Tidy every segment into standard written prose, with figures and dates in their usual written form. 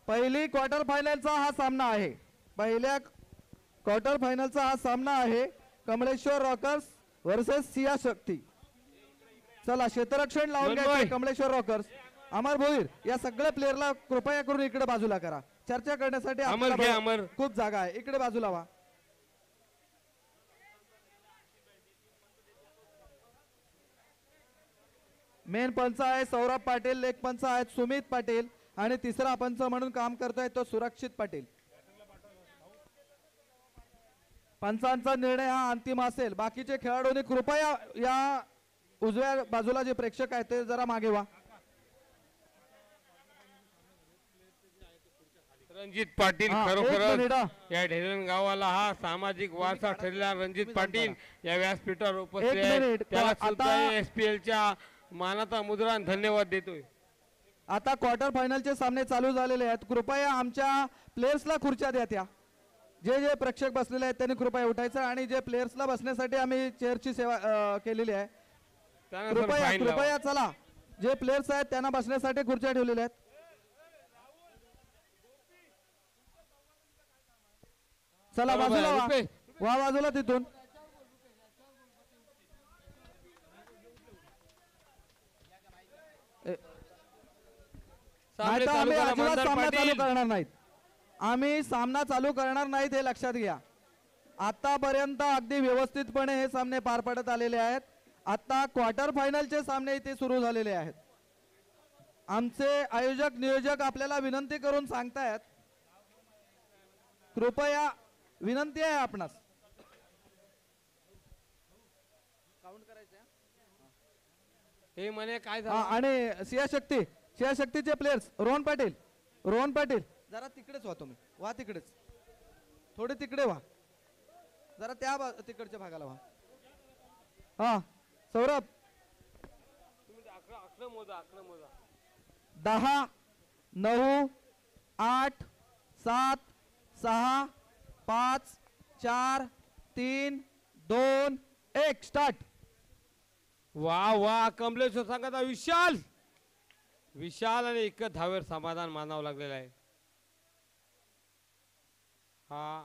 पहिली क्वार्टर फायनलचा हा सामना आहे. पहिल्या क्वार्टर फायनलचा हा सामना आहे. कमलेश्वर रॉकर्स वर्सेस सिया शक्ती. चला क्षेत्ररक्षण लावून घ्यायचं. कमलेश्वर रॉकर्स अमर भोईर या सगळ्या प्लेयरला कृपया करून इकडे बाजूला करा. चर्चा करण्यासाठी आपल्याला खूप जागा आहे. इकडे बाजूला व्हा. मेन पंच आहे सौरभ पाटील, लेग पंच आहेत सुमित पाटील आणि तिसरा पंच म्हणून काम करतोय तो सुरक्षित पाटील. पंचांचा निर्णय हा अंतिम असेल. बाकीचे खेळाडूंनी कृपया या उजव्या बाजूला जे प्रेक्षक आहेत ते जरा मागे व्हा. रणजित पाटील खरोखरच या ढेरण गावाला हा सामाजिक वारसा ठरलेला रणजित पाटील या व्यासपीठावर उपस्थित आहेत. त्याला सुद्धा एसपीएलच्या मानाचा मुद्रा धन्यवाद देतोय. आता क्वार्टर फायनलचे सामने चालू झालेले आहेत. कृपया आमच्या प्लेयर्सला खुर्च्या द्या. त्या जे जे प्रेक्षक बसलेले आहेत त्यांनी कृपया उठायचं आणि जे प्लेयर्सला बसण्यासाठी आम्ही चेअरची सेवा केलेली आहे कृपया चला. जे प्लेयर्स आहेत त्यांना बसण्यासाठी खुर्च्या ठेवलेल्या आहेत. चला बाजूला वा बाजूला तिथून. आम्ही अजिबात सामना चालू करणार नाहीत. आम्ही सामना चालू करणार नाहीत हे लक्षात घ्या. आतापर्यंत अगदी व्यवस्थितपणे हे सामने पार पडत आलेले आहेत. आता क्वार्टर फायनलचे सामने इथे सुरू झालेले आहेत. आमचे आयोजक नियोजक आपल्याला विनंती करून सांगतायत कृपया विनंती आहे आपणास. काउंट करायचं हे म्हणे काय झालं. आणि सिया शक्तीचे प्लेयर्स रोहन पाटील जरा तिकडेच व्हा. तुम्ही व्हा तिकडेच. थोडे तिकडे व्हा. जरा त्या तिकडच्या भागाला व्हा. हा सौरभ 10 9 8 7 6 5 4 3 2 1 स्टार्ट. वा वा कमलेश्वर संघाचा विशाल आणि एक धावेर समाधान मानावं लागलेलं आहे. हा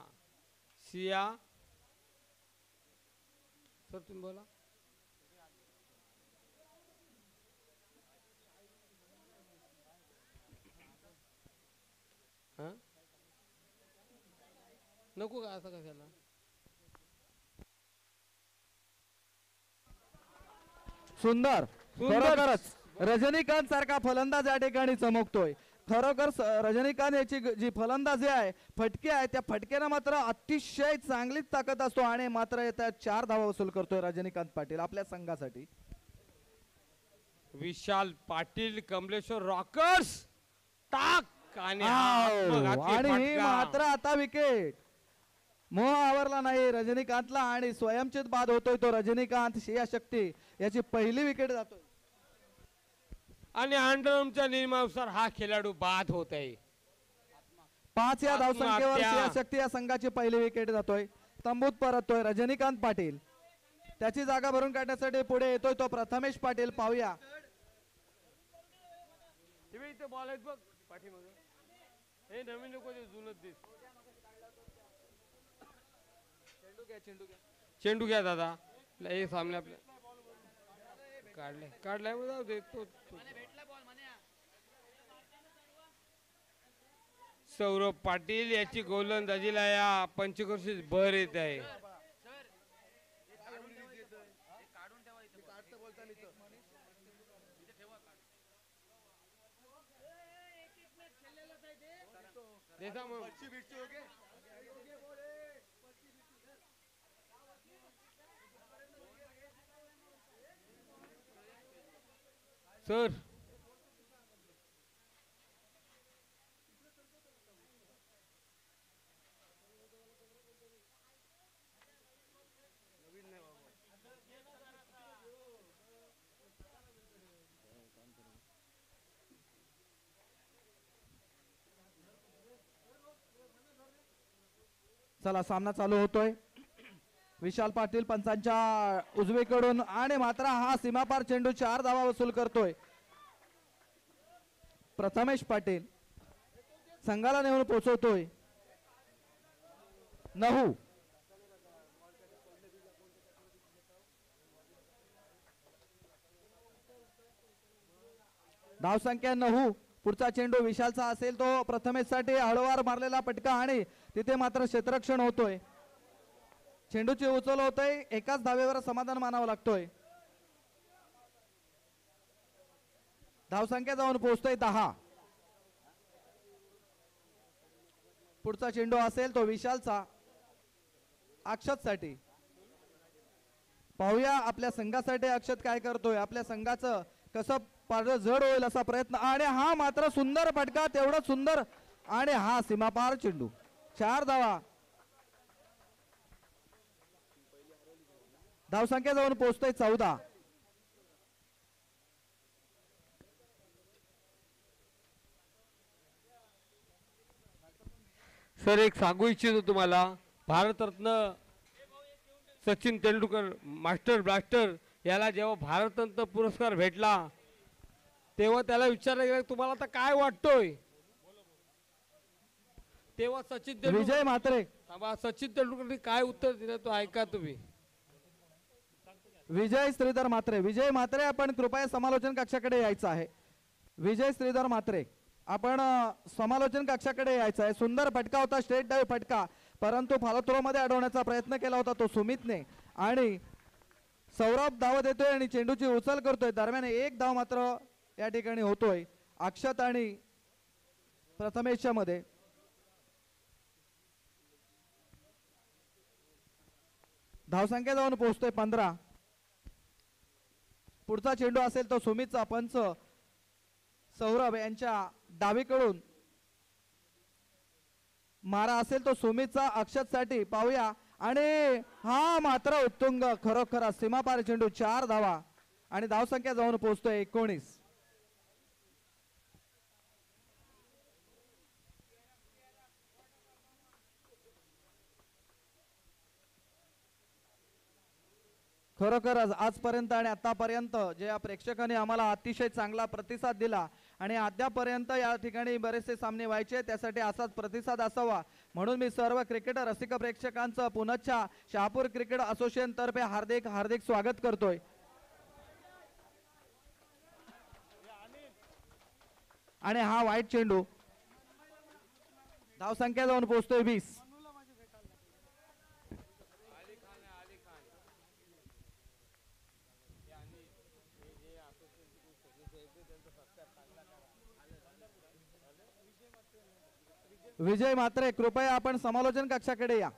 सिया सर तुम्ही बोला. नको का असं कशाला. सुंदर खरोखरच रजनीकांत सारखा फलंदाज या ठिकाणी चमकतोय. खरोखर रजनीकांत याची जी फलंदाजी आहे फटके आहे त्या फटक्यानं मात्र अतिशय चांगलीच ताकद असतो आणि मात्र येत्या 4 धावा वसूल करतोय रजनीकांत पाटील आपल्या संघासाठी. विशाल पाटील कमलेश्वर रॉकर्स टाक आणि मात्र आता विकेट मोह आवरला नाही रजनीकांतला आणि स्वयंचित बाद होतोय तो रजनीकांत. सिया शक्ती याची पहिली विकेट जातोय आणि अंडरच्या नियमानुसार हा खेळाडू बाद होत आहे. 5 या धावसंख्येवर सिया शक्ती या संघाची पहिली विकेट जातोय. तंबूत परततोय रजनीकांत पाटील. त्याची जागा भरून काढण्यासाठी पुढे येतोय तो प्रथमेश पाटील. पाहूया बॉल आहेत बघ पाठीमागे. हे नवीन लोक जुनच दिस. चेंडू घ्या दादा. हे सामने आपल्या काढलाय जाऊ दे. सौरभ पाटील याची गोलंदाजीला या पंचक्रोशीत भर येत आहे. सर चला सामना चालू होतोय. विशाल पाटील पंचांच्या उजवीकडून आणि मात्र हा सीमापार चेंडू 4 धावा वसूल करतोय प्रथमेश पाटील. संघाला नेऊन पोहोचवतोय. नहू धावसंख्या 9. पुढचा चेंडू विशालचा असेल तो प्रथमेशसाठी हळूवार मारलेला फटका आणि तिथे मात्र क्षेत्ररक्षण होतोय. चेंडूची उचल होतोय. एकाच धावेवर समाधान मानावं लागतोय. धावसंख्या जाऊन पोहोचतोय 10. पुढचा चेंडू असेल तो विशालचा अक्षत साठी. पाहूया आपल्या संघासाठी अक्षत काय करतोय. आपल्या संघाचं कसं पारडं जड होईल असा प्रयत्न आणि हा मात्र सुंदर फटका तेवढा सुंदर आणि हा सीमापार चेंडू. 4 धावा. धावसंख्या जाऊन पोहोचतोय 14. सर एक सांगू इच्छितो तुम्हाला, भारतरत्न सचिन तेंडुलकर मास्टर ब्लास्टर याला जेव्हा भारतरत्न पुरस्कार भेटला तेव्हा त्याला विचारलं गेलं तुम्हाला आता काय वाटतोय. तेव्हा सचिन तेंडुलकर विजय म्हात्रे सचिन तेंडुलकरने काय उत्तर दिलं तो ऐका तुम्ही. विजय श्रीधर म्हात्रे. विजय म्हात्रे आपण कृपया समालोचन कक्षाकडे यायचं आहे. विजय श्रीधर म्हात्रे आपण समालोचन कक्षाकडे यायचं आहे. सुंदर फटका होता, स्ट्रेट डाव फटका, परंतु फॉलो मध्ये अडवण्याचा प्रयत्न केला होता तो सुमितने आणि सौरभ धाव देतोय आणि चेंडूची उचल करतोय. दरम्यान एक धाव मात्र या ठिकाणी होतोय अक्षत आणि प्रथमेशच्या मध्ये. धावसंख्या जाऊन पोहोचतोय 15. पुढचा चेंडू असेल तो सुमितचा. पंच सौरभ यांच्या डावीकडून मारा असेल तो सुमितचा अक्षत साठी. पाहूया आणि हा मात्र उत्तुंग खरोखर सीमापार चेंडू. 4 धावा आणि धावसंख्या जाऊन पोहोचतोय 19. खरोखरच आजपर्यंत आणि आतापर्यंत जे या प्रेक्षकांनी आम्हाला अतिशय चांगला प्रतिसाद दिला आणि अद्यापर्यंत या ठिकाणी बरेचसे सामने व्हायचे, त्यासाठी असाच प्रतिसाद असावा म्हणून मी सर्व क्रिकेटर रसिक प्रेक्षकांचं पुनश्च शहापूर क्रिकेट असोसिएशन तर्फे हार्दिक हार्दिक स्वागत करतोय. आणि हा वाईट चेंडू. धावसंख्या जाऊन पोहोचतोय 20. विजय म्हात्रे कृपया आपण समालोचन कक्षाकडे या.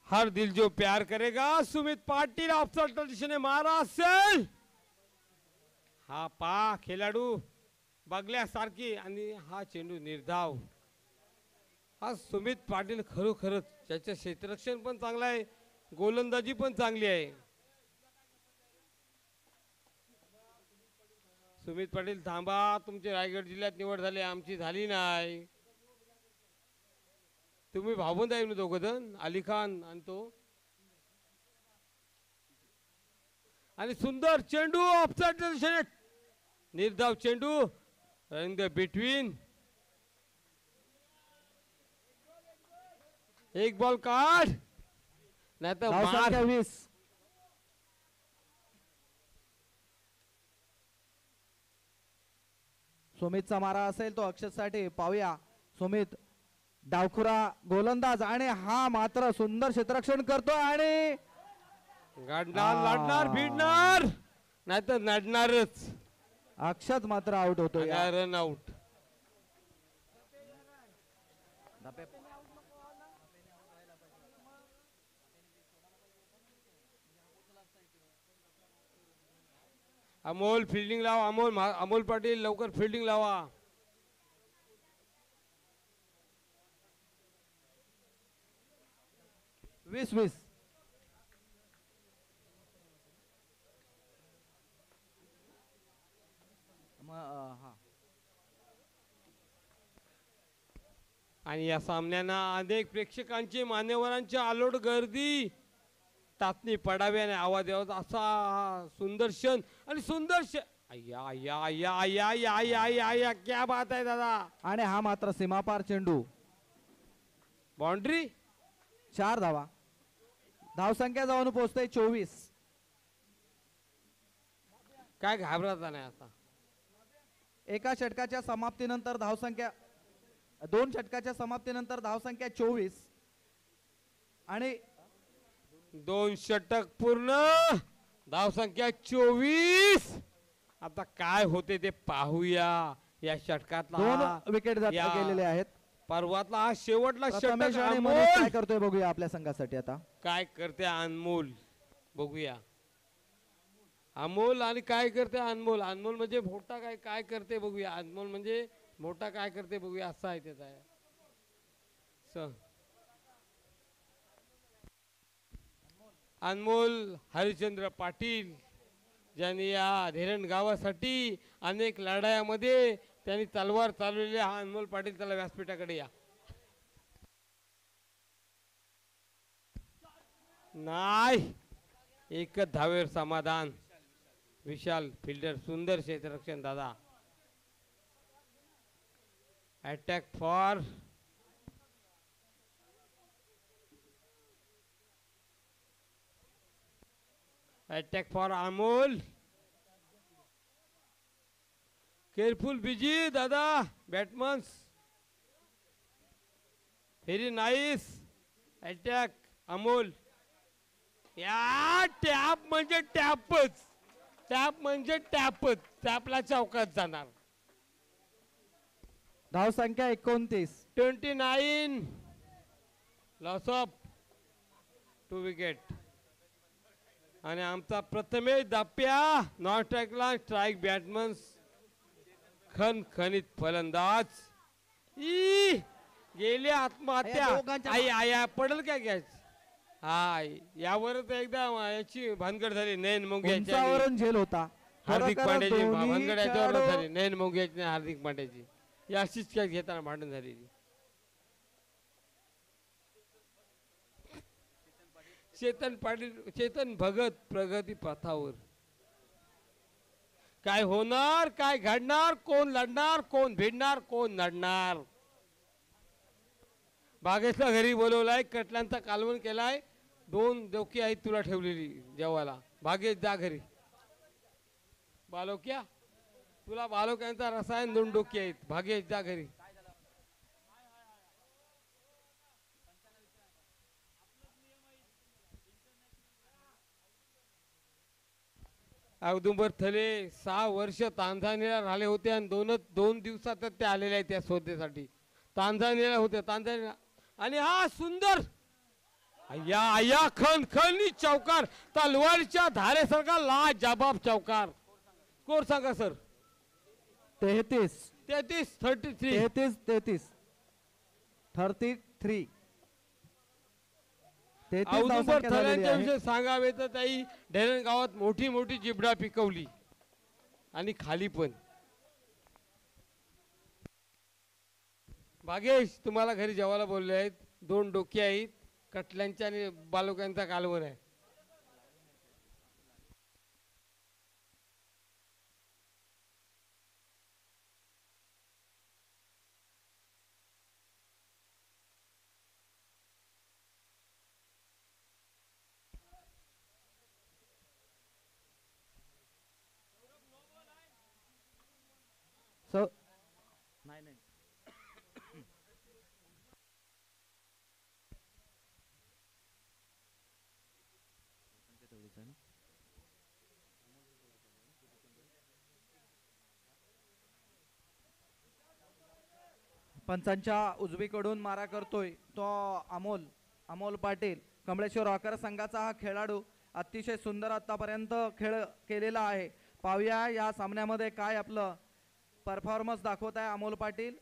हर दिल जो प्यार करेगा. सुमित पाटील ऑफसाइड दिशेने मारा असेल. हा पा खेळाडू बघल्यासारखी आणि हा चेंडू निर्धाव. हा सुमित पाटील खरोखरच त्याचं क्षेत्ररक्षण पण चांगलं आहे, गोलंदाजी पण चांगली आहे. सुमित पाटील थांबा, तुमची रायगड जिल्ह्यात निवड झाली, आमची झाली नाही. तुम्ही भावबंद आहे दोघं जण, अली खान आणि तो. आणि सुंदर चेंडू ऑफसाइड दिशेने निर्धाव चेंडू रंग बिटवीन. एक बॉल काढ नाही तर मार. 20. सुमितचा मारा असेल तो अक्षत साठी. पाहूया सुमित डावखुरा गोलंदाज आणि हा मात्र सुंदर क्षेत्ररक्षण करतोय आणि लढणार भिडणार नाही तर लढणारच. अक्षत मात्र आउट होतोय. Run out. अमोल फिल्डिंग लावा. अमोल पाटील लवकर फिल्डिंग लावा. वीस आणि या सामन्यांना अनेक प्रेक्षकांची मान्यवरांची आलोट गर्दी. टाचणी पडावी आणि आवाज यावा असा सुंदर क्षण आणि सुंदर अय्या अय्या अय्या अय्या अय्या अय्या अय्या अय्या क्या बात आहे दादा. आणि हा मात्र सीमापार चेंडू. बाउंड्री. 4 धावा. धावसंख्या जाऊन पोहोचते 24. काय घाबरता नाही आता. एका षटकाच्या समाप्तीनंतर धावसंख्या 2 षटकाच्या समाप्तीनंतर धावसंख्या 24 आणि 2 षटक पूर्ण, धावसंख्या 24. आता काय होते ते पाहूया. या षटकातला 2 विकेट या गेलेले आहेत. पर्वातला हा शेवटला प्रथमेश षटक. आणि मनोज काय करतोय बघूया आपल्या संघासाठी आता. काय करते अनमोल बघूया. अमोल आणि काय करते अनमोल. अनमोल म्हणजे मोठा काय काय करते बघूया. अनमोल म्हणजे मोठा काय करते बघूया असं आहे त्याचा. अनमोल हरिश्चंद्र पाटील ज्यांनी या धीरण गावासाठी अनेक लढायामध्ये त्यांनी तलवार चालवलेली. हा अनमोल पाटील, त्याला व्यासपीठाकडे या. नाही, एकच धावेवर समाधान. विशाल फिल्डर, सुंदर क्षेत्ररक्षण दादा. Attack for Amol. Careful busy दादा. बॅटमन्स व्हेरी नाईस. अटॅक अमोल. या टॅप म्हणजे टॅपच. टॅप म्हणजे टॅपच. टॅपला चौकात जाणार. धावसंख्या 29. 29. Loss of 2 wicket. आणि आमचा प्रथमेश दाप्या नॉन स्ट्राईकला. स्ट्राईक बॅट्समन्स खणखणीत फलंदाज. गेले आत्महत्या. आई आया पडल काय गॅस. हा यावर तर एकदा याची भानगड झाली. नयन मोंगे झेल होता. हार्दिक पांड्याची भानगड याच्यावर झाली. नयन मोंग्याची हार्दिक पांड्याची या अशीच काय घेताना भांडण झालेली. चेतन पाटील, चेतन भगत प्रगती पथावर. काय होणार, काय घडणार, कोण लढणार, कोण भिडणार, कोण लढणार. बागेशला घरी बोलवलाय. कटल्यांचा कालवण केलाय. 2 डोकी आहेत तुला ठेवलेली जेवायला. भागेश जा घरी. बालोक्या तुला बालोक्यांचा रसायन 2 डोकी आहेत. भागेश जा घरी. औदुंबर थले 6 वर्ष तांझानियाला राहिले होते आणि 2 दिवसातच ते आलेले आहेत त्या शोधेसाठी. तांझानियाला होते तांझानिया. आणि हा सुंदर अय्या अय्या खणखणी चौकार. तलवारच्या धारेसारखा लाजबाब चौकार. स्कोर सांगा सर. 33. 33. 33. औदुंबर थळ्यांच्या विषयी सांगावे तर त्याही ढेरण गावात मोठी मोठी जिबडा पिकवली आणि खाली पण. भागेश तुम्हाला घरी जेवायला बोलले आहेत. 2 डोकी आहेत. कटल्यांच्या आणि बालोक्यांचा कालवण आहे. नाही. पंचांच्या उजवीकडून मारा करतोय तो अमोल पाटील. कमळेश्वर रॉकर संघाचा हा खेळाडू अतिशय सुंदर आतापर्यंत खेळ केलेला आहे. पाहूया या सामन्यामध्ये काय आपलं परफॉर्मन्स दाखवत आहे अमोल पाटील.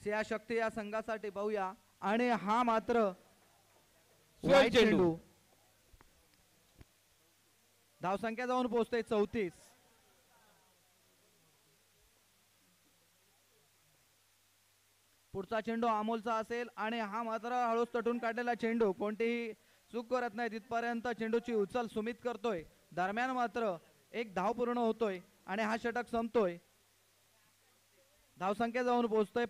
सिया शक्ती या संघासाठी पाहूया. आणि हा मात्र चेंडू. धावसंख्या जाऊन पोहोचते 34. पुढचा चेंडू अमोलचा असेल आणि हा मात्र हळूच तटून काढलेला चेंडू. कोणतीही चूक करत नाही तिथपर्यंत चेंडूची उचल सुमित करतोय. दरम्यान मात्र एक धाव पूर्ण होतोय आणि हा षटक संपतोय. धावसंख्या जाऊन पोहोचतोय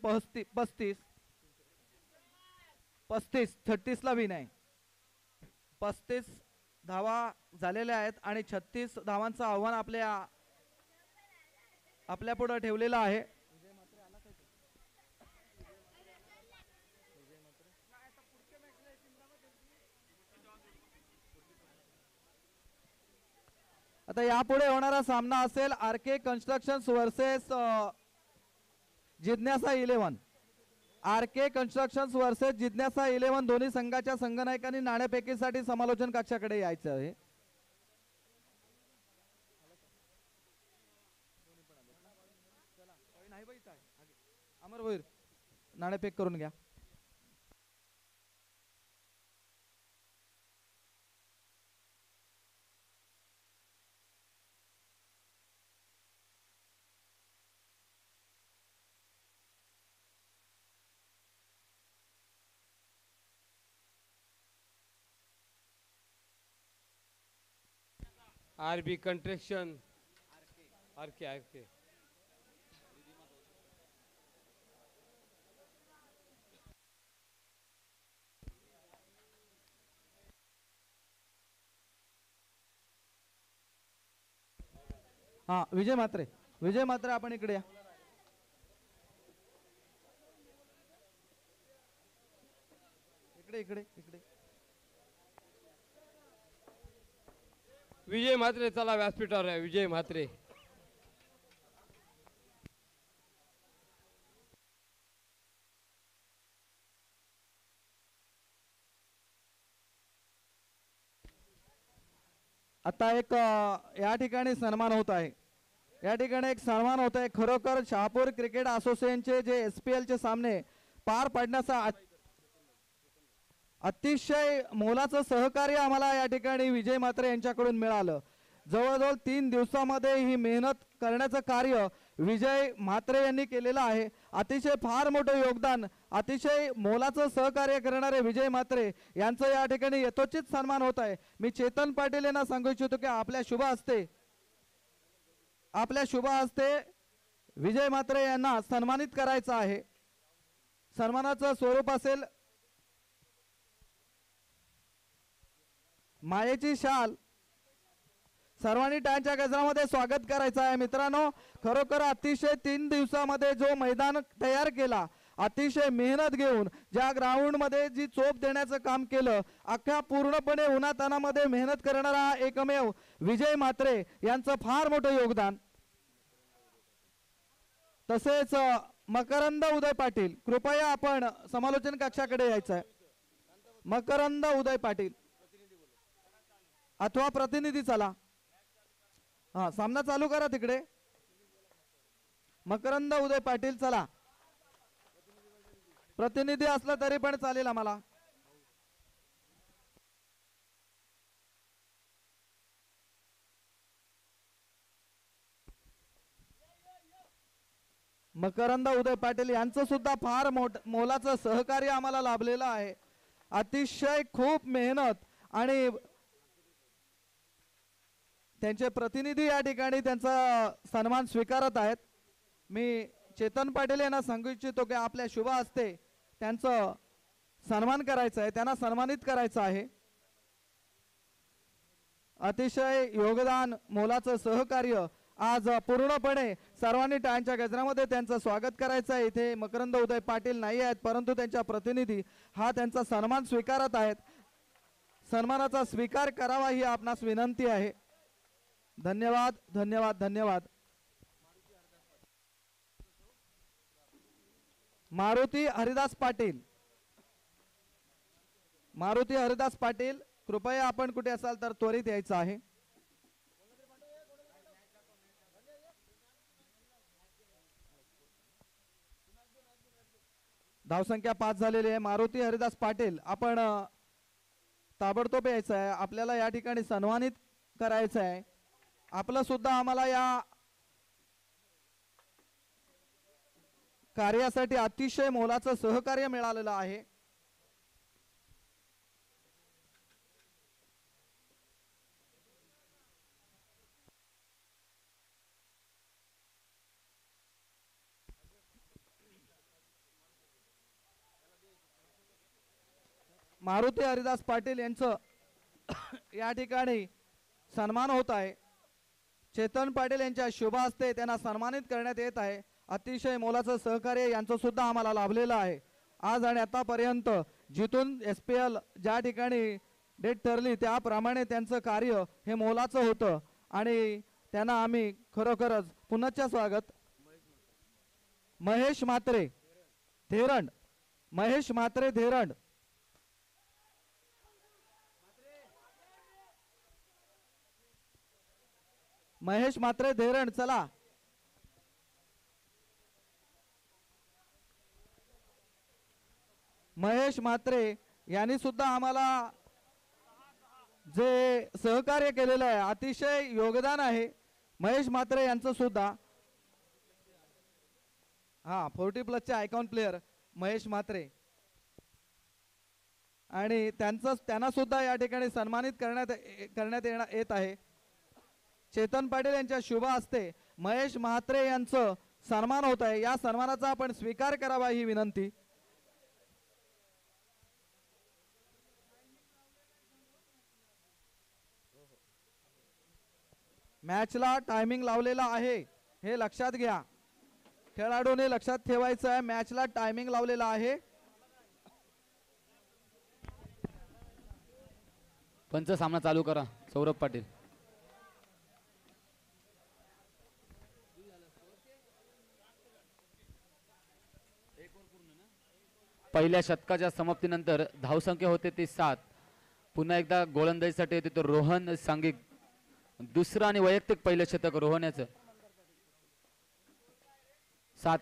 35 36 ला बी नाही. 35 धावा झालेल्या आहेत आणि 36 धावांचं आव्हान आपल्या पुढे ठेवलेलं आहे. आता यापुढे होणारा सामना असेल आरके कन्स्ट्रक्शन्स वर्सेस जिज्ञासा 11. आरके कन्स्ट्रक्शन्स वर्सेस जिज्ञासा 11 दोन्ही संघाच्या संघनायकांनी नाणेफेकीसाठी समालोचन कक्षाकडे यायचं आहे. अमरवीर नाणेफेक करून घ्या. आरबी कंस्ट्रक्शन आरके हा विजय मात्रे आपण इकडे या. इकडे विजय म्हात्रे चला व्यासपीठावर आहे. विजय म्हात्रे आता एक या ठिकाणी सन्मान होत आहे. या ठिकाणी एक सन्मान होत आहे. खरोखर शहापूर क्रिकेट असोसिएशनचे जे SPL चे सामने पार पाडण्याचा अतिशय मोलाचं सहकार्य आम्हाला या ठिकाणी विजय म्हात्रे यांच्याकडून मिळालं. जवळजवळ 3 दिवसामध्ये ही मेहनत करण्याचं कार्य विजय म्हात्रे यांनी केलेलं आहे. अतिशय फार मोठं योगदान, अतिशय मोलाचं सहकार्य करणारे विजय म्हात्रे यांचं या ठिकाणी यथोचित सन्मान होत आहे. मी चेतन पाटील यांना सांगू इच्छितो की आपल्या शुभ हस्ते विजय म्हात्रे यांना सन्मानित करायचं आहे. सन्मानाचं स्वरूप असेल मायेची शाल. सर्वांनी टाळ्यांच्या गजरामध्ये स्वागत करायचं आहे. मित्रांनो, खरोखर अतिशय 3 दिवसामध्ये जो मैदान तयार केला, अतिशय मेहनत घेऊन ज्या ग्राउंड मध्ये जी चोप देण्याचं काम केलं, अख्ख्या पूर्णपणे उन्हातानामध्ये मेहनत करणारा हा एकमेव विजय म्हात्रे यांचं फार मोठं योगदान. तसेच मकरंद उदय पाटील, कृपया आपण समालोचन कक्षाकडे यायचं आहे. मकरंद उदय पाटील अथवा प्रतिनिधी चला. हा सामना चालू करा तिकडे. मकरंद उदय पाटील चला. प्रतिनिधी असला तरी पण चालेल आम्हाला. मकरंद उदय पाटील यांचं सुद्धा फार मोलाचं सहकार्य आम्हाला लाभलेलं आहे. अतिशय खूप मेहनत आणि त्यांचे प्रतिनिधी या ठिकाणी त्यांचा सन्मान स्वीकारत आहेत. मी चेतन पाटील यांना सांगू इच्छितो की आपल्या शुभ हस्ते त्यांचं सन्मान करायचं आहे, त्यांना सन्मानित करायचं आहे. अतिशय योगदान, मोलाचं सहकार्य. आज पूर्णपणे सर्वांनी टाळ्यांच्या गजरामध्ये त्यांचं स्वागत करायचं आहे. इथे मकरंद उदय पाटील नाही आहेत, परंतु त्यांच्या प्रतिनिधी हा त्यांचा सन्मान स्वीकारत आहेत. सन्मानाचा स्वीकार करावा ही आपणास विनंती आहे. धन्यवाद धन्यवाद धन्यवाद. मारुती हरिदास पाटील, कृपया आपण कुठे असाल तर त्वरित यायचं आहे. धावसंख्या 5 झालेली आहे. मारुती हरिदास पाटील आपण ताबडतोब यायचं आहे. आपल्याला या ठिकाणी सन्मानित करायचं आहे. आपलं सुद्धा आम्हाला या कार्यासाठी अतिशय मोलाचं सहकार्य मिळालेलं आहे. मारुती हरिदास पाटील यांचं या ठिकाणी सन्मान होत आहे. चेतन पाटील यांच्या शुभ हस्ते त्यांना सन्मानित करण्यात येत आहे. अतिशय मोलाचं सहकार्य यांचं सुद्धा आम्हाला लाभलेलं आहे. आज आणि आतापर्यंत जिथून SPL ज्या ठिकाणी डेट ठरली त्याप्रमाणे त्यांचं कार्य हे मोलाचं होतं आणि त्यांना आम्ही खरोखरच पुनश्च स्वागत. महेश म्हात्रे धेरंड, महेश म्हात्रे धेरंड. महेश म्हात्रे धेरंड चला. महेश म्हात्रे यांनी सुद्धा आम्हाला जे सहकार्य केलेलं आहे अतिशय योगदान आहे महेश म्हात्रे यांचं सुद्धा. हा 40+ आयकॉन प्लेयर महेश म्हात्रे आणि त्यांना सुद्धा या ठिकाणी सन्मानित करण्यात येत आहे. चेतन पाटील यांच्या शुभ हस्ते महेश म्हात्रे यांचं सन्मान होत आहे. या सन्मानाचा आपण स्वीकार करावा ही विनंती. मॅचला टायमिंग लावलेला आहे हे लक्षात घ्या. खेळाडूने लक्षात ठेवायचं आहे मॅचला टायमिंग लावलेला आहे. पंच सामना चालू करा. सौरभ पाटील. पहिल्या षटकाच्या समाप्तीनंतर धावसंख्या होते ती 7. पुन्हा एकदा गोलंदाजीसाठी होते तो रोहन सांगिक. दुसरं आणि वैयक्तिक पहिलं शतक रोहण्याचं 7.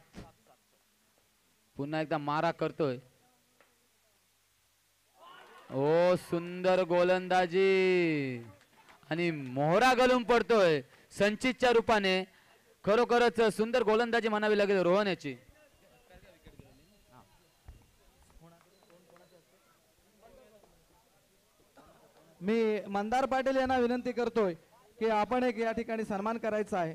पुन्हा एकदा मारा करतोय. ओ सुंदर गोलंदाजी आणि मोहरा घालून पडतोय संचितच्या रूपाने. खरोखरच सुंदर गोलंदाजी म्हणावी लागेल रोहण्याची. मी मंदार पाटील यांना विनंती करतोय की आपण एक या ठिकाणी सन्मान करायचा आहे.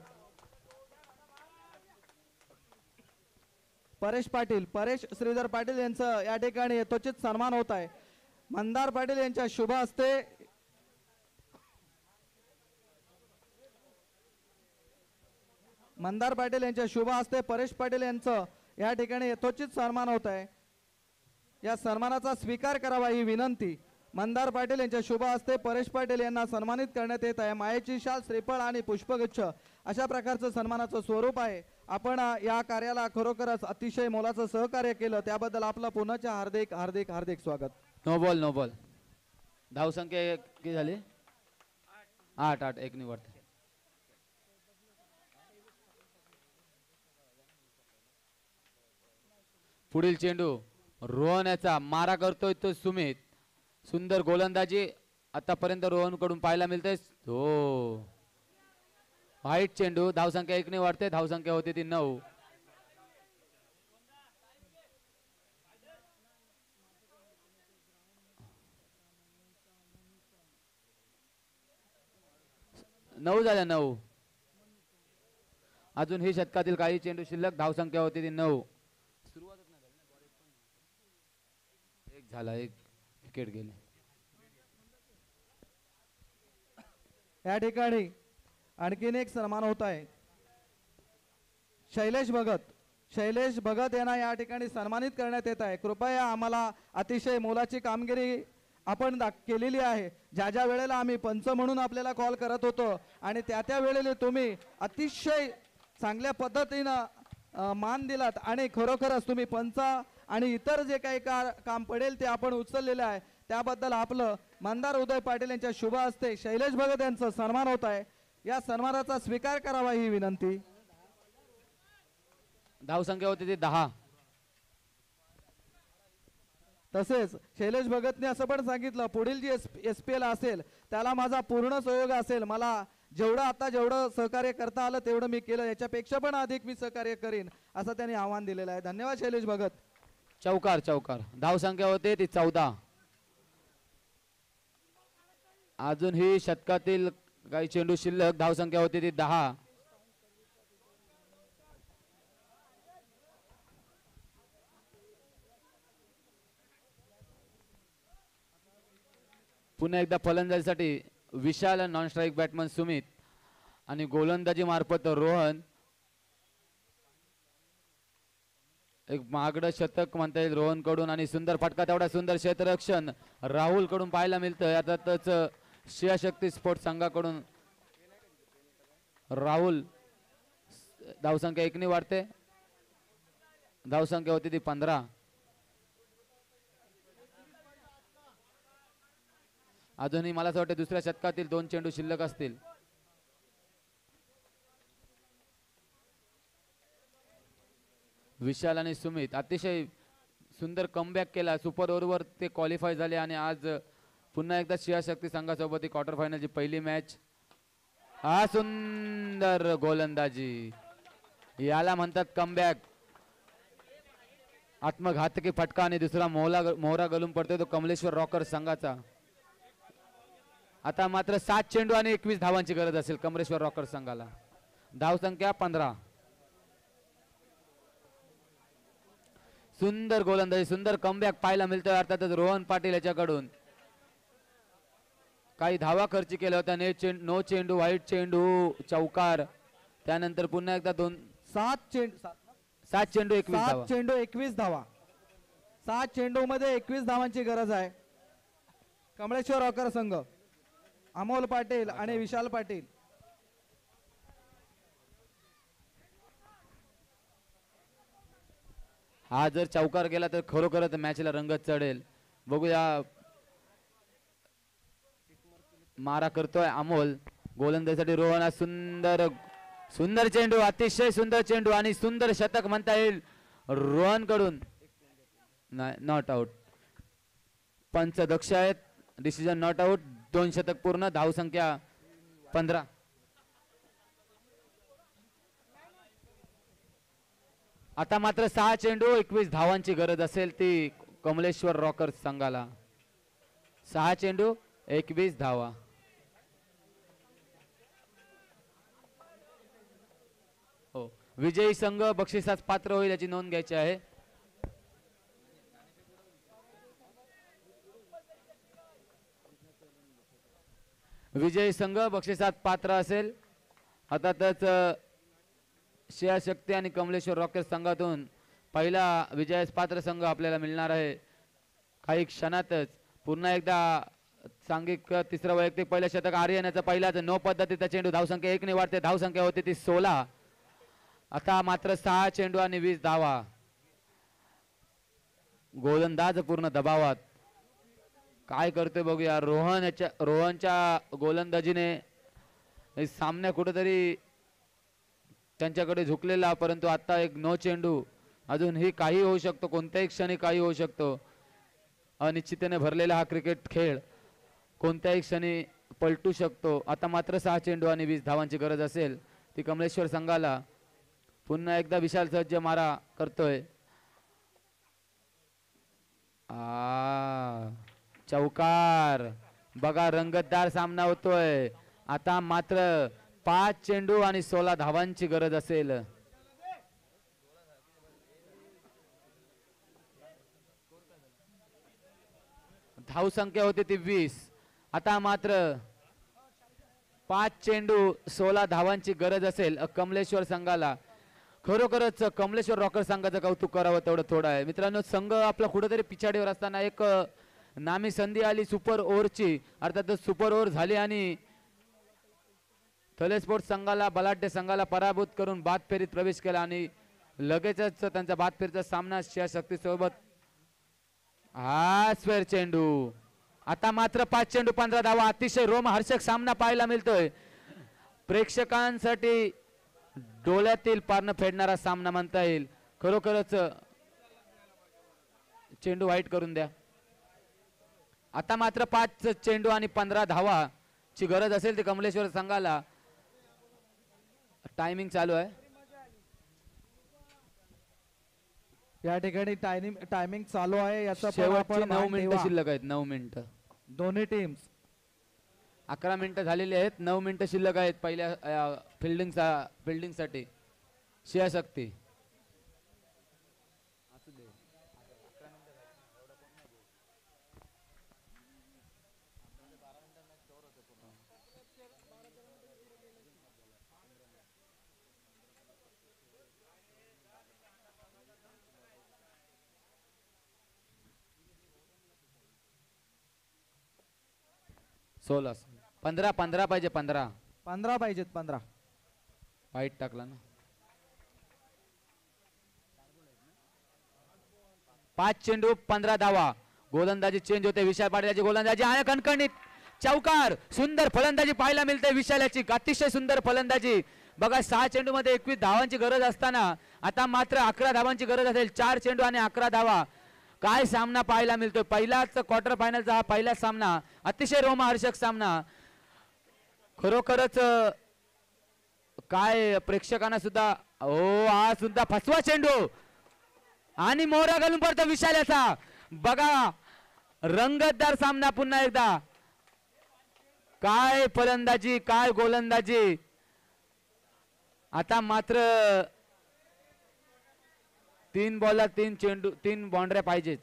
परेश श्रीधर पाटील यांचं या ठिकाणी यथोचित सन्मान होत आहे. मंदार पाटील यांच्या शुभ हस्ते परेश पाटील यांचं या ठिकाणी यथोचित सन्मान होत आहे. या सन्मानाचा स्वीकार करावा ही विनंती. मंदार पाटील यांच्या शुभ हस्ते परेश पाटील यांना सन्मानित करण्यात येत आहे. मायेची शाल, श्रीफळ आणि पुष्पगुच्छ अशा प्रकारचं सन्मानाचं स्वरूप आहे. आपण या कार्याला खरोखरच अतिशय मोलाचं सहकार्य केलं त्याबद्दल आपलं पुनःच हार्दिक हार्दिक हार्दिक स्वागत. No ball. धावसंख्या किती झाली? 8. 1 निवड. पुढील चेंडू रोहण्याचा मारा करतोय तो सुमित. सुंदर गोलंदाजी आतापर्यंत रोहन कडून पाहायला मिळते. हो वाईट चेंडू. धावसंख्या 1 ने वाढते. धावसंख्या होती ती 9. झाल्या 9. अजून ही षटकातील काही चेंडू शिल्लक. धावसंख्या होती ती 9. एक झाला. 1 विकेट गेले. या ठिकाणी आणखीन एक सन्मान होत आहे. शैलेश भगत यांना या ठिकाणी सन्मानित करण्यात येत आहे. कृपया आम्हाला अतिशय मोलाची कामगिरी आपण केलेली आहे. ज्या ज्या वेळेला आम्ही पंच म्हणून आपल्याला कॉल करत होतो आणि त्या वेळेला तुम्ही अतिशय चांगल्या पद्धतीनं मान दिलात आणि खरोखरच तुम्ही पंच आणि इतर जे काही काम पडेल ते आपण उचललेलं आहे त्याबद्दल आपलं मंदार उदय पाटील यांच्या शुभ हस्ते शैलेश भगत यांचा सन्मान होत आहे. या सन्मानाचा स्वीकार करावा ही विनंती. धावसंख्या होती ती 10. तसेच शैलेश भगतने असं पण सांगितलं पुढील जी SPL असेल त्याला माझा पूर्ण सहयोग असेल. मला जेवढं सहकार्य करता आलं तेवढं मी केलं. याच्यापेक्षा पण अधिक मी सहकार्य करीन असं त्यांनी आव्हान दिलेलं आहे. धन्यवाद शैलेश भगत. चौकार. धावसंख्या होते ती 14. अजून ही षटकातील काही चेंडू शिल्लक. धावसंख्या होती ती 10. पुन्हा एकदा फलंदाजीसाठी विशाल नॉन स्ट्राईक बॅट्समन सुमित आणि गोलंदाजी मार्फत रोहन. एक महागडं शतक म्हणता येईल रोहन कडून आणि सुंदर फटका तेवढा सुंदर क्षेत्ररक्षण राहुल कडून पाहायला मिळतं. यातच शिवशक्ती स्पोर्ट्स संघाकडून राहुल धावसंख्या 1 ने वाढते. धावसंख्या होती ती 15. अजूनही मला असं वाटतं दुसऱ्या शतकातील 2 चेंडू शिल्लक असतील. विशाल आणि सुमित अतिशय सुंदर कमबॅक केला. सुपर ओव्हरवर ते क्वालिफाय झाले आणि आज पुन्हा एकदा शिवशक्ती संघासोबत ही क्वार्टर फायनलची पहिली मॅच. हा सुंदर गोलंदाजी, याला म्हणतात कमबॅक. आत्मघातकी फटका आणि दुसरा मोहरा गलून पडतोय तो कमलेश्वर रॉकर संघाचा. आता मात्र 7 चेंडू आणि 21 धावांची गरज असेल कमलेश्वर रॉकर संघाला. धावसंख्या 15. सुंदर गोलंदाजी, सुंदर कमबॅक पाहायला मिळतोय अर्थातच रोहन पाटील याच्याकडून. काही धावा खर्च केल्या होत्या. नो चेंडू, व्हाईट चेंडू, चौकार. त्यानंतर पुन्हा एकदा 7 चेंडू 21 धावा. 7 चेंडू 21 धावा. 7 चेंडू मध्ये 21 धावांची गरज आहे. कमळेश्वर रॉकर संघ, अमोल पाटील आणि विशाल पाटील. हा जर चौकार गेला तर खरोखरच मॅचला रंगत चढेल. बघूया, मारा करतोय अमोल. गोलंदाजीसाठी रोहन. हा सुंदर सुंदर चेंडू, अतिशय सुंदर चेंडू आणि सुंदर शतक म्हणता येईल रोहन कडून. Not out. पंच दक्ष आहेत. Decision not out. 2 शतक पूर्ण. धावसंख्या 15. आता मात्र 6 चेंडू 21 धावांची गरज असेल ती कमलेश्वर रॉकर्स संघाला. 6 चेंडू 21 धावा. हो, विजयी संघ बक्षिसास पात्र होईल याची नोंद घ्यायची आहे. विजयी संघ बक्षिसात पात्र असेल. अर्थातच शिवशक्ती आणि कमलेश्वर रॉकेट संघातून पहिला विजयास पात्र संघ आपल्याला मिळणार आहे काही क्षणातच. पुन्हा एकदा सांघिक तिसरं वैयक्तिक पहिलं शतक आर्यन याचा पहिलाच नो पद्धतीचा चेंडू. धावसंख्या 1 ने वाढते. धावसंख्या होती ती 16. आता मात्र 6 चेंडू आणि 20 धावा. गोलंदाज पूर्ण दबावात. काय करतोय बघूया. रोहनच्या गोलंदाजीने सामन्या कुठेतरी त्यांच्याकडे झुकलेला, परंतु आता एक नो चेंडू. अजूनही काही होऊ शकतो, कोणत्याही क्षणी काही होऊ शकतो. अनिश्चिततेने भरलेला हा क्रिकेट खेळ कोणत्याही क्षणी पलटू शकतो. आता मात्र 6 चेंडू आणि 20 धावांची गरज असेल ती कमलेश्वर संघाला. पुन्हा एकदा विशाल सज्ज मारा करतोय. चौकार. बघा, रंगतदार सामना होतोय. आता मात्र 5 चेंडू आणि 16 धावांची गरज असेल. धावसंख्या होती ती 20. आता मात्र 5 चेंडू 16 धावांची गरज असेल कमलेश्वर संघाला. खरोखरच कमलेश्वर रॉकर संघाचं कौतुक करावं तेवढं थोडं आहे. मित्रांनो, संघ आपला कुठेतरी पिछाडीवर असताना एक नामी संधी आली सुपर ओव्हरची. अर्थातच सुपर ओव्हर झाली आणि थले स्पोर्ट्स संघाला, बलाढ्य संघाला पराभूत करून बाद फेरीत प्रवेश केला आणि लगेचच त्यांचा बाद फेरीचा सामना शिवशक्ती सोबत. हा स्क्वेअर चेंडू. आता मात्र 5 चेंडू 15 धावा. अतिशय रोमहर्षक सामना पाहायला मिळतोय. प्रेक्षकांसाठी डोळ्यातील पारणं फेडणारा सामना म्हणता येईल. खरोखरच चेंडू व्हाईट करून द्या. आता मात्र 5 चेंडू आणि 15 धावाची गरज असेल ते कमलेश्वर संघाला. टायमिंग चालू आहे या ठिकाणी. टायमिंग चालू आहे. याचा शेवटची 9 मिनिटं शिल्लक आहेत. 9 मिनिटं. दोन्ही टीम्स. 11 मिनिटं झालेली आहेत. 9 मिनिटं शिल्लक आहेत पहिल्या फिल्डिंगसाठी शिवशक्ती. 16 15 15 पाहिजे 15 15 पाहिजेत 15. वाईट टाकला ना. 5 चेंडू 15 धावा. गोलंदाजी चेंज होते. विशाल पाटील गोलंदाजी आणि कणकणीत चौकार. सुंदर फलंदाजी पाहायला मिळते विशालाची. अतिशय सुंदर फलंदाजी. बघा 6 चेंडू मध्ये 21 धावांची गरज असताना आता मात्र 11 धावांची गरज असेल. 4 चेंडू आणि 11 धावा. काय सामना पाहायला मिळतोय. पहिलाच क्वार्टर फायनलचा हा पहिला सामना. अतिशय रोमहर्षक सामना. खरोखरच काय प्रेक्षकांना सुद्धा हा सुद्धा फसवा चेंडू आणि मोहरा घालून पडतो विशालाचा. बघा रंगतदार सामना पुन्हा एकदा. काय फलंदाजी काय गोलंदाजी. आता मात्र 3 बॉलला 3 चेंडू 3 बाउंड्र्या पाहिजेच.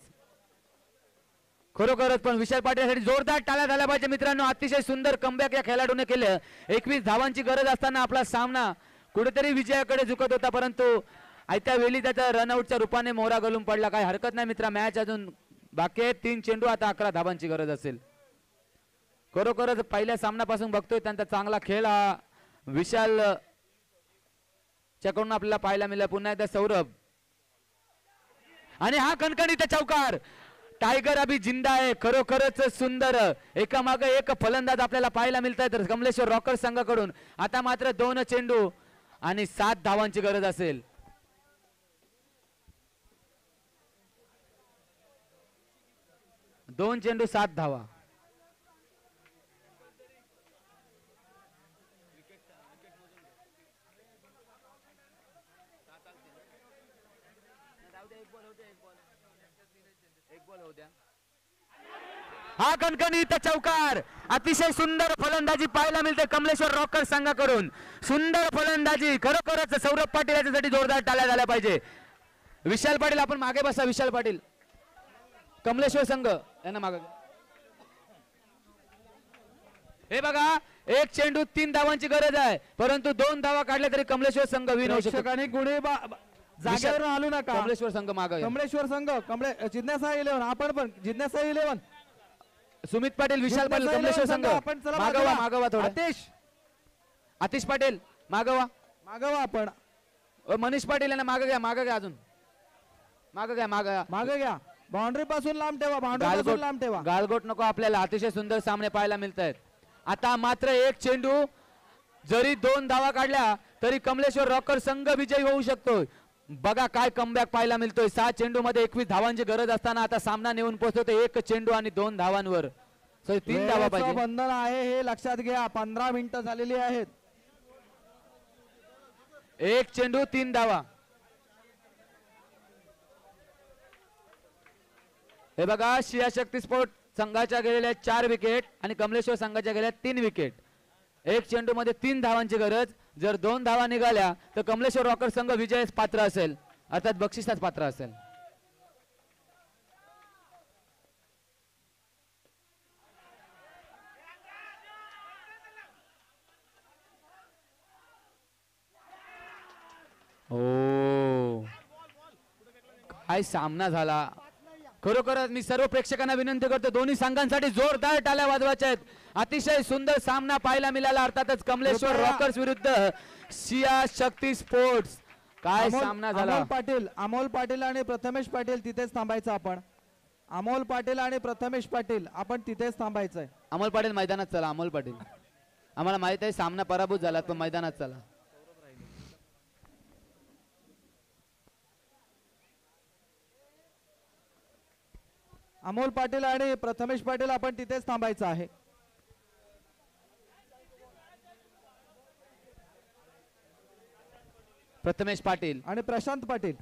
खरोखरच पण विशाल पाटीलसाठी जोरदार टाळ्या झाल्या पाहिजे मित्रांनो. अतिशय सुंदर कमबॅक या खेळाडूने केलं. 21 धावांची गरज असताना आपला सामना कुठेतरी विजयाकडे झुकत होता, परंतु आयत्या वेळी त्याच्या रनआउटच्या रूपाने मोहरा घालून पडला. काही हरकत नाही मित्रा. मॅच अजून बाकी आहे. 3 चेंडू आता 11 धावांची गरज असेल. खरोखरच पहिल्या सामन्यापासून बघतोय त्यांचा चांगला खेळ हा विशाल च्याकडून आपल्याला पाहायला मिळाला. पुन्हा एकदा सौरभ आणि हा कणकणीत चौकार. टायगर अभि जिंदा आहे. खरोखरच सुंदर एकामागे एक फलंदाज आपल्याला पाहायला मिळत आहेत कमलेश्वर रॉकर्स संघाकडून. आता मात्र 2 चेंडू आणि 7 धावांची गरज असेल. दोन चेंडू 7 धावा. हा कणकणीत चौकार. अतिशय सुंदर फलंदाजी पाहायला मिळते कमलेश्वर रॉकर संघाकडून. सुंदर फलंदाजी. खरोखरच सौरभ पाटील याच्यासाठी जोरदार टाळ्या झाल्या पाहिजे. विशाल पाटील आपण मागे बसा. विशाल पाटील कमलेश्वर संघ यांना मागे. हे बघा 1 चेंडू 3 धावांची गरज आहे, परंतु 2 धावा काढल्या तरी कमलेश्वर संघ विन होऊ शकतो. गुणे जागेवर आलू नका. कमलेश्वर संघ मागे. कमलेश्वर संघ जिज्ञासा 11 आपण पण जिज्ञासा 11. सुमित पाटील विशाल पाटील कमलेश्वर संघ मागवा मागवा थोडं. आतिश पाटील मागवा मागवा आपण. मनीष पाटील यांना मागे घ्या. मागे घ्या. अजून मागे घ्या. मागे घ्या. बाउंड्री पासून लांब ठेवा. बाउंड्री पासून लांब ठेवा. गालगोट नको आपल्याला. अतिशय सुंदर सामने पाहायला मिळत आहेत. आता मात्र 1 चेंडू जरी 2 धावा काढल्या तरी कमलेश्वर रॉकर संघ विजयी होऊ शकतो. बघा काय कमबॅक पाहायला मिळतोय. 6 चेंडू मध्ये 21 धावांची गरज असताना आता सामना नेऊन पोहोचतोय 1 चेंडू आणि 2 धावांवर. 3 धावा पाहिजे. बंधन आहे हे लक्षात घ्या. 15 मिनिटं झालेली आहेत. 1 चेंडू 3 धावा. हे बघा शिया शक्ती स्पोर्ट संघाच्या गेलेल्या 4 विकेट आणि कमलेश्वर संघाच्या गेल्या 3 विकेट. 1 चेंडू मध्ये 3 धावांची गरज. जर 2 धावा निघाल्या तर कमलेश्वर रॉकर संघ विजयास पात्र असेल, अर्थात बक्षिसास पात्र असेल. ओ काय सामना झाला. खरोखरच मी सर्व प्रेक्षकांना विनंती करतो दोन्ही संघांसाठी जोरदार टाळ्या वाजवायच्या आहेत. अतिशय सुंदर सामना पाहायला मिळाला. अर्थातच कमलेश्वर रॉकर्स विरुद्ध शिया शक्ती स्पोर्ट्स. काय सामना झाला. अमोल पाटील आणि प्रथमेश पाटील तिथेच थांबायचं आपण. अमोल पाटील आणि प्रथमेश पाटील आपण तिथेच थांबायचंय. अमोल पाटील मैदानात चला. अमोल पाटील आम्हाला माहित आहे सामना पराभूत झाला, पण मैदानात चला. अमोल पाटील आणि प्रथमेश पाटील आपण तिथेच थांबायचं आहे. प्रथमेश पाटील आणि प्रशांत पाटील